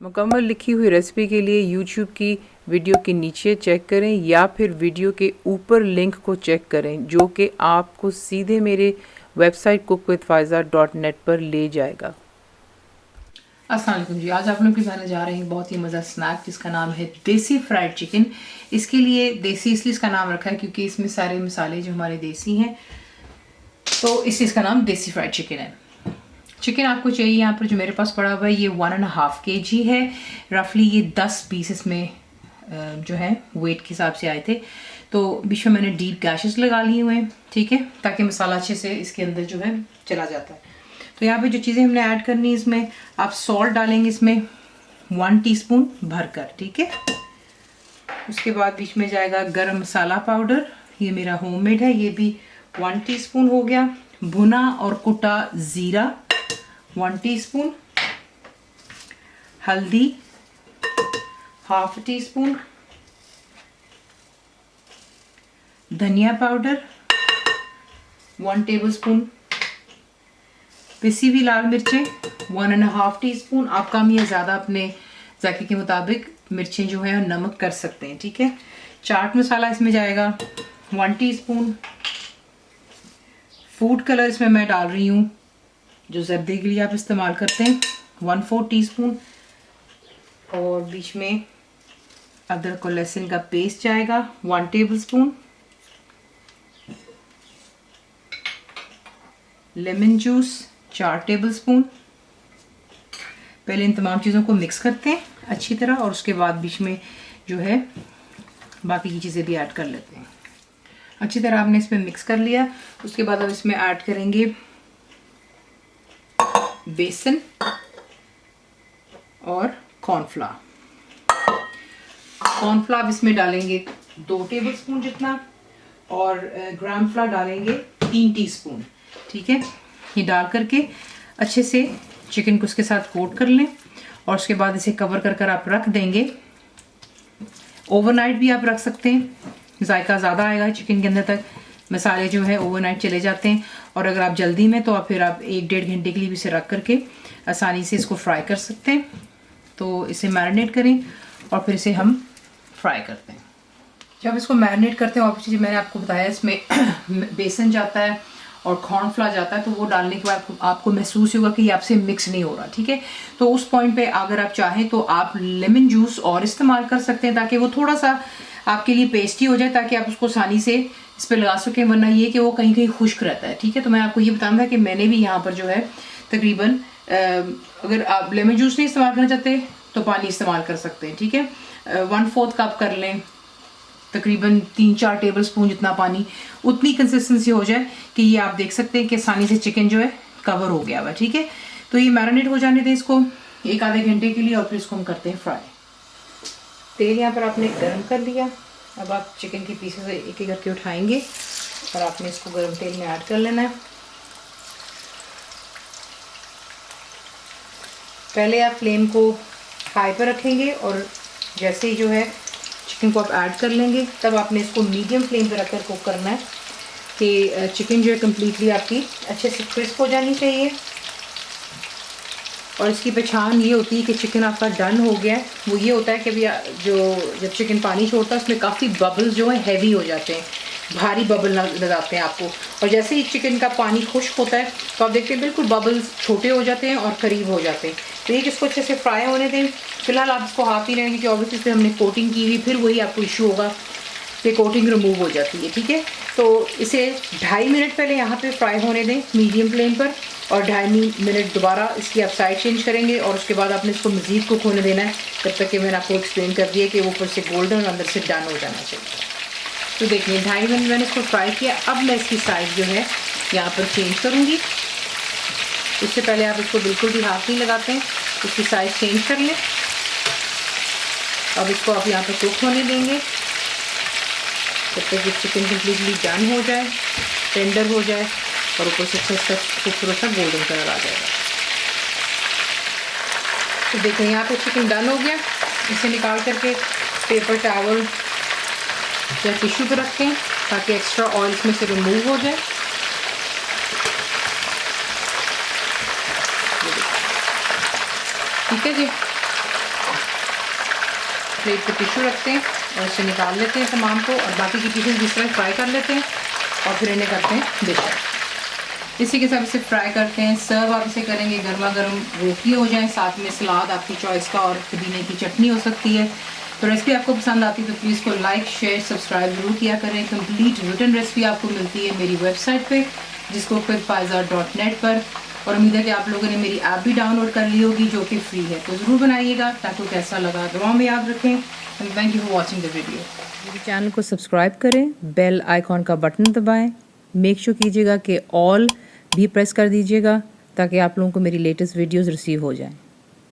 मुकम्मल लिखी हुई रेसिपी के लिए यूट्यूब की वीडियो के नीचे चेक करें या फिर वीडियो के ऊपर लिंक को चेक करें जो कि आपको सीधे मेरे वेबसाइट cookWithFaiza.net पर ले जाएगा। अस्सलाम वालेकुम जी। आज आप लोग के बनाने जा रहे हैं बहुत ही मज़ा स्नैक जिसका नाम है देसी फ्राइड चिकन। इसके लिए देसी इसलिए इसका नाम रखा है क्योंकि इसमें सारे मसाले जो हमारे देसी हैं, तो इसलिए इसका नाम देसी फ्राइड चिकन है। चिकन आपको चाहिए यहाँ पर जो मेरे पास पड़ा हुआ है ये 1.5 kg है। रफली ये 10 पीसेस में जो है वेट के हिसाब से आए थे। तो बीच में मैंने डीप गैशेस लगा लिए हुए हैं, ठीक है, ताकि मसाला अच्छे से इसके अंदर जो है चला जाता है। तो यहाँ पे जो चीज़ें हमने ऐड करनी है, इसमें आप सॉल्ट डालेंगे इसमें 1 टीस्पून भरकर, ठीक है। उसके बाद बीच में जाएगा गरम मसाला पाउडर, ये मेरा होममेड है, ये भी 1 टीस्पून हो गया। भुना और कुटा ज़ीरा 1 टीस्पून। हल्दी 1/2 टीस्पून। धनिया पाउडर 1 टेबलस्पून। पिसी हुई लाल मिर्चें 1.5 टीस्पून। आप कम या ज़्यादा अपने जायके के मुताबिक मिर्चें जो है नमक कर सकते हैं, ठीक है। चाट मसाला इसमें जाएगा 1 टीस्पून। फूड कलर इसमें मैं डाल रही हूँ जो जर्दे के लिए आप इस्तेमाल करते हैं 1/4 टीस्पून। और बीच में अदरक और लहसुन का पेस्ट जाएगा 1 टेबलस्पून। Lemon juice 4 tablespoon. पहले इन तमाम चीज़ों को मिक्स करते हैं अच्छी तरह और उसके बाद बीच में जो है बाकी की चीज़ें भी ऐड कर लेते हैं। अच्छी तरह आपने इसमें मिक्स कर लिया। उसके बाद अब इसमें ऐड करेंगे बेसन और कॉर्नफ्लावर। कॉर्नफ्लावर इसमें डालेंगे 2 टेबलस्पून जितना और ग्राम फ्लावर डालेंगे 3 टीस्पून, ठीक है। ये डाल करके अच्छे से चिकन को उसके साथ कोट कर लें और उसके बाद इसे कवर कर कर आप रख देंगे। ओवरनाइट भी आप रख सकते हैं, जायका ज़्यादा आएगा चिकन के अंदर तक। मसाले जो है ओवरनाइट चले जाते हैं और अगर आप जल्दी में तो आप फिर आप 1-1.5 घंटे के लिए भी इसे रख करके आसानी से इसको फ्राई कर सकते हैं। तो इसे मैरिनेट करें और फिर इसे हम फ्राई करते हैं। जब इसको मैरिनेट करते हैं और चीज़ मैंने आपको बताया इसमें बेसन जाता है और कॉर्नफ्लावर जाता है, तो वो डालने के बाद आपको महसूस होगा कि ये आपसे मिक्स नहीं हो रहा, ठीक है। तो उस पॉइंट पे अगर आप चाहें तो आप लेमन जूस और इस्तेमाल कर सकते हैं ताकि वो थोड़ा सा आपके लिए पेस्टी हो जाए, ताकि आप उसको आसानी से इस पर लगा सकें। वरना ये कि वो कहीं कहीं खुश्क रहता है, ठीक है। तो मैं आपको ये बताना था कि मैंने भी यहाँ पर जो है तकरीबन अगर आप लेमन जूस नहीं इस्तेमाल करना चाहते तो पानी इस्तेमाल कर सकते हैं, ठीक है। 1/4 कप कर लें, तकरीबन 3-4 टेबलस्पून जितना पानी, उतनी कंसिस्टेंसी हो जाए कि ये आप देख सकते हैं कि आसानी से चिकन जो है कवर हो गया हुआ, ठीक है। तो ये मैरिनेट हो जाने दें इसको 1-आधे घंटे के लिए और फिर इसको हम करते हैं फ्राई। तेल यहाँ पर आपने गर्म कर लिया। अब आप चिकन के पीसेस एक एक करके उठाएंगे और आपने इसको गर्म तेल में ऐड कर लेना है। पहले आप फ्लेम को हाई पर रखेंगे और जैसे ही जो है चिकन को आप ऐड कर लेंगे तब आपने इसको मीडियम फ्लेम पर रखकर कुक करना है कि चिकन जो है कम्प्लीटली आपकी अच्छे से क्रिस्प हो जानी चाहिए। और इसकी पहचान ये होती है कि चिकन आपका डन हो गया है। वो ये होता है कि अभी जब चिकन पानी छोड़ता है उसमें काफ़ी बबल्स जो है हैवी हो जाते हैं, भारी बबल नजर आते हैं आपको। और जैसे ही चिकन का पानी खुश्क होता है तो आप देखते हैं बिल्कुल बबल्स छोटे हो जाते हैं और करीब हो जाते हैं। तो ये इसको अच्छे से फ्राई होने दें। फिलहाल आप इसको हाथ ही रहेंगे कि ऑब्वियसली इस पर हमने कोटिंग की हुई, फिर वही आपको इशू होगा कि कोटिंग रिमूव हो जाती है, ठीक है। तो इसे 2.5 मिनट पहले यहाँ पे फ्राई होने दें मीडियम फ्लेम पर और 2.5 मिनट दोबारा इसकी आप साइड चेंज करेंगे और उसके बाद आपने इसको मज़ीद कुक होने देना है जब तक कि मैंने आपको एक्सप्लेन कर दिया कि ऊपर से गोल्डन और अंदर से डन हो जाना चाहिए। तो देखिए 2.5 मिनट मैंने इसको फ्राई किया। अब मैं इसकी साइड जो है यहाँ पर चेंज करूँगी। इससे पहले आप इसको बिल्कुल भी हाथ नहीं लगाते हैं, इसकी साइड चेंज कर लें। अब इसको आप यहाँ पर कुक होने देंगे जब तक ये चिकन कम्प्लीटली डन हो जाए, टेंडर हो जाए और ऊपर से अच्छा खूबसूरत सा गोल्डन कलर आ जाएगा। तो देखो यहाँ पे चिकन डन हो गया। इसे निकाल करके पेपर टॉवल या टिश्यू पर रखें ताकि एक्स्ट्रा ऑयल इसमें से रिमूव हो जाए। ठीक है जी। प्लेट पे टिश्यू रखते हैं और इससे निकाल लेते हैं तमाम को, और बाकी की पीसेस जिस तरह फ्राई कर लेते हैं और फिर इन्हें करते हैं डिश। इसी के साथ इसे फ्राई करते हैं। सर्व आप इसे करेंगे गर्मा गर्म, रोटी हो जाए, साथ में सलाद आपकी चॉइस का और पुदीने की चटनी हो सकती है। तो रेसिपी आपको पसंद आती है तो प्लीज़ को लाइक शेयर सब्सक्राइब जरूर किया करें। कंप्लीट रिटन रेसिपी आपको मिलती है मेरी वेबसाइट पे जिसको cookWithFaiza.net पर, और उम्मीद है कि आप लोगों ने मेरी ऐप भी डाउनलोड कर ली होगी जो कि फ्री है। तो ज़रूर बनाइएगा, ताकि कैसा लगा दुआ में याद रखें। And thank you for watching the video. मेरे चैनल को सब्सक्राइब करें, बेल आइकॉन का बटन दबाएं, मेक श्योर कीजिएगा कि ऑल भी प्रेस कर दीजिएगा ताकि आप लोगों को मेरी लेटेस्ट वीडियोस रिसीव हो जाएं।